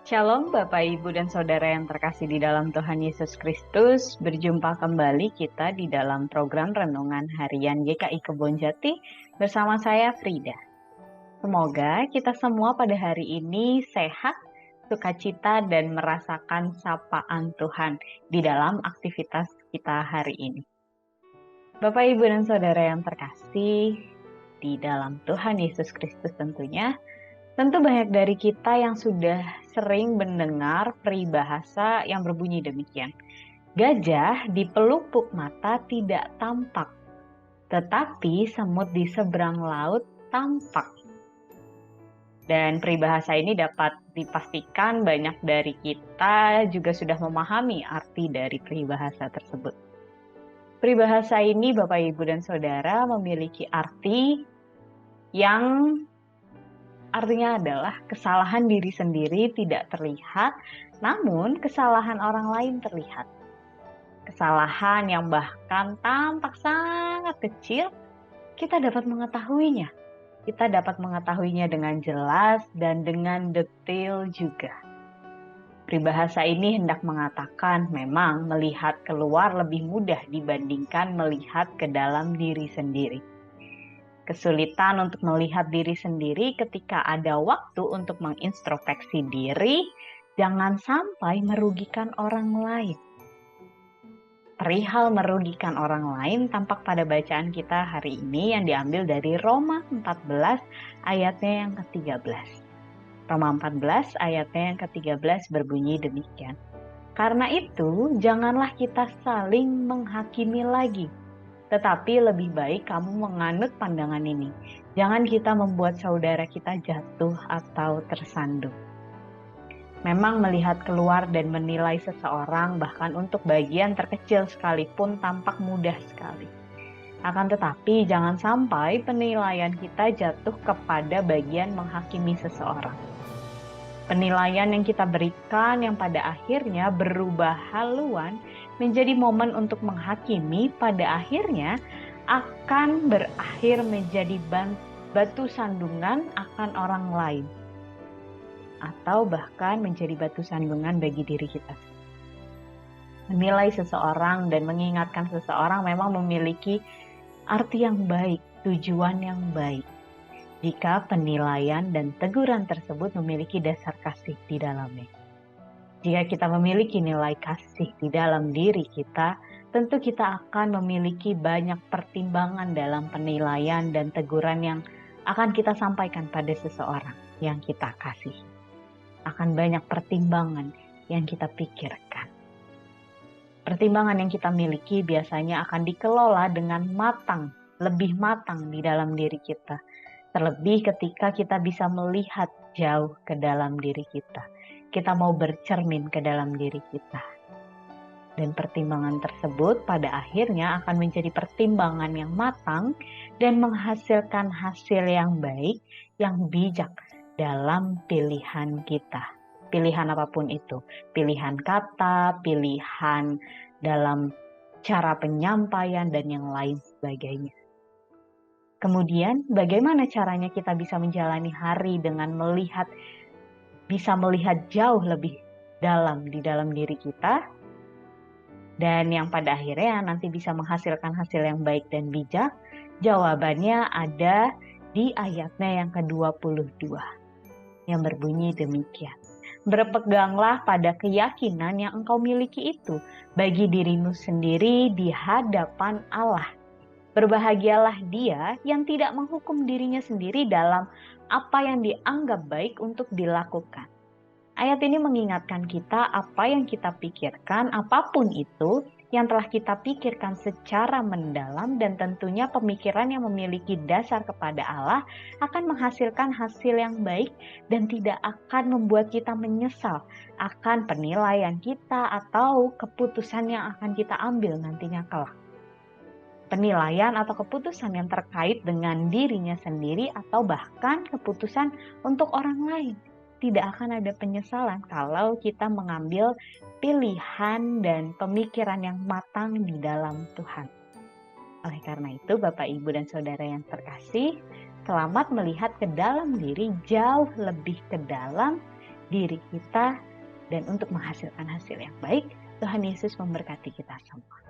Shalom Bapak Ibu dan Saudara yang terkasih di dalam Tuhan Yesus Kristus. Berjumpa kembali kita di dalam program Renungan Harian GKI Kebonjati bersama saya Frida. Semoga kita semua pada hari ini sehat, sukacita dan merasakan sapaan Tuhan di dalam aktivitas kita hari ini. Bapak Ibu dan Saudara yang terkasih di dalam Tuhan Yesus Kristus tentunya, tentu banyak dari kita yang sudah sering mendengar peribahasa yang berbunyi demikian. Gajah di pelupuk mata tidak tampak, tetapi semut di seberang laut tampak. Dan peribahasa ini dapat dipastikan banyak dari kita juga sudah memahami arti dari peribahasa tersebut. Peribahasa ini Bapak Ibu dan Saudara memiliki arti yang artinya adalah kesalahan diri sendiri tidak terlihat, namun kesalahan orang lain terlihat. Kesalahan yang bahkan tampak sangat kecil, kita dapat mengetahuinya. Kita dapat mengetahuinya dengan jelas dan dengan detail juga. Peribahasa ini hendak mengatakan memang melihat keluar lebih mudah dibandingkan melihat ke dalam diri sendiri. Kesulitan untuk melihat diri sendiri ketika ada waktu untuk mengintrospeksi diri, jangan sampai merugikan orang lain. Perihal merugikan orang lain tampak pada bacaan kita hari ini yang diambil dari Roma 14 ayatnya yang ke-13. Roma 14 ayatnya yang ke-13 berbunyi demikian. Karena itu, janganlah kita saling menghakimi lagi. Tetapi lebih baik kamu menganut pandangan ini. Jangan kita membuat saudara kita jatuh atau tersandung. Memang melihat keluar dan menilai seseorang bahkan untuk bagian terkecil sekalipun tampak mudah sekali. Akan tetapi jangan sampai penilaian kita jatuh kepada bagian menghakimi seseorang. Penilaian yang kita berikan yang pada akhirnya berubah haluan menjadi momen untuk menghakimi, pada akhirnya akan berakhir menjadi batu sandungan akan orang lain. Atau bahkan menjadi batu sandungan bagi diri kita. Menilai seseorang dan mengingatkan seseorang memang memiliki arti yang baik, tujuan yang baik. Jika penilaian dan teguran tersebut memiliki dasar kasih di dalamnya. Jika kita memiliki nilai kasih di dalam diri kita, tentu kita akan memiliki banyak pertimbangan dalam penilaian dan teguran yang akan kita sampaikan pada seseorang yang kita kasihi. Akan banyak pertimbangan yang kita pikirkan. Pertimbangan yang kita miliki biasanya akan dikelola dengan matang, lebih matang di dalam diri kita. Terlebih ketika kita bisa melihat jauh ke dalam diri kita. Kita mau bercermin ke dalam diri kita. Dan pertimbangan tersebut pada akhirnya akan menjadi pertimbangan yang matang dan menghasilkan hasil yang baik, yang bijak dalam pilihan kita. Pilihan apapun itu. Pilihan kata, pilihan dalam cara penyampaian, dan yang lain sebagainya. Kemudian, bagaimana caranya kita bisa menjalani hari dengan bisa melihat jauh lebih dalam di dalam diri kita, dan yang pada akhirnya nanti bisa menghasilkan hasil yang baik dan bijak? Jawabannya ada di ayatnya yang ke-22, yang berbunyi demikian. Berpeganglah pada keyakinan yang engkau miliki itu, bagi dirimu sendiri di hadapan Allah. Berbahagialah dia yang tidak menghukum dirinya sendiri dalam apa yang dianggap baik untuk dilakukan. Ayat ini mengingatkan kita apa yang kita pikirkan, apapun itu yang telah kita pikirkan secara mendalam, dan tentunya pemikiran yang memiliki dasar kepada Allah akan menghasilkan hasil yang baik dan tidak akan membuat kita menyesal akan penilaian kita atau keputusan yang akan kita ambil nantinya kelak. Penilaian atau keputusan yang terkait dengan dirinya sendiri atau bahkan keputusan untuk orang lain. Tidak akan ada penyesalan kalau kita mengambil pilihan dan pemikiran yang matang di dalam Tuhan. Oleh karena itu, Bapak, Ibu, dan Saudara yang terkasih, selamat melihat ke dalam diri jauh lebih ke dalam diri kita dan untuk menghasilkan hasil yang baik. Tuhan Yesus memberkati kita semua.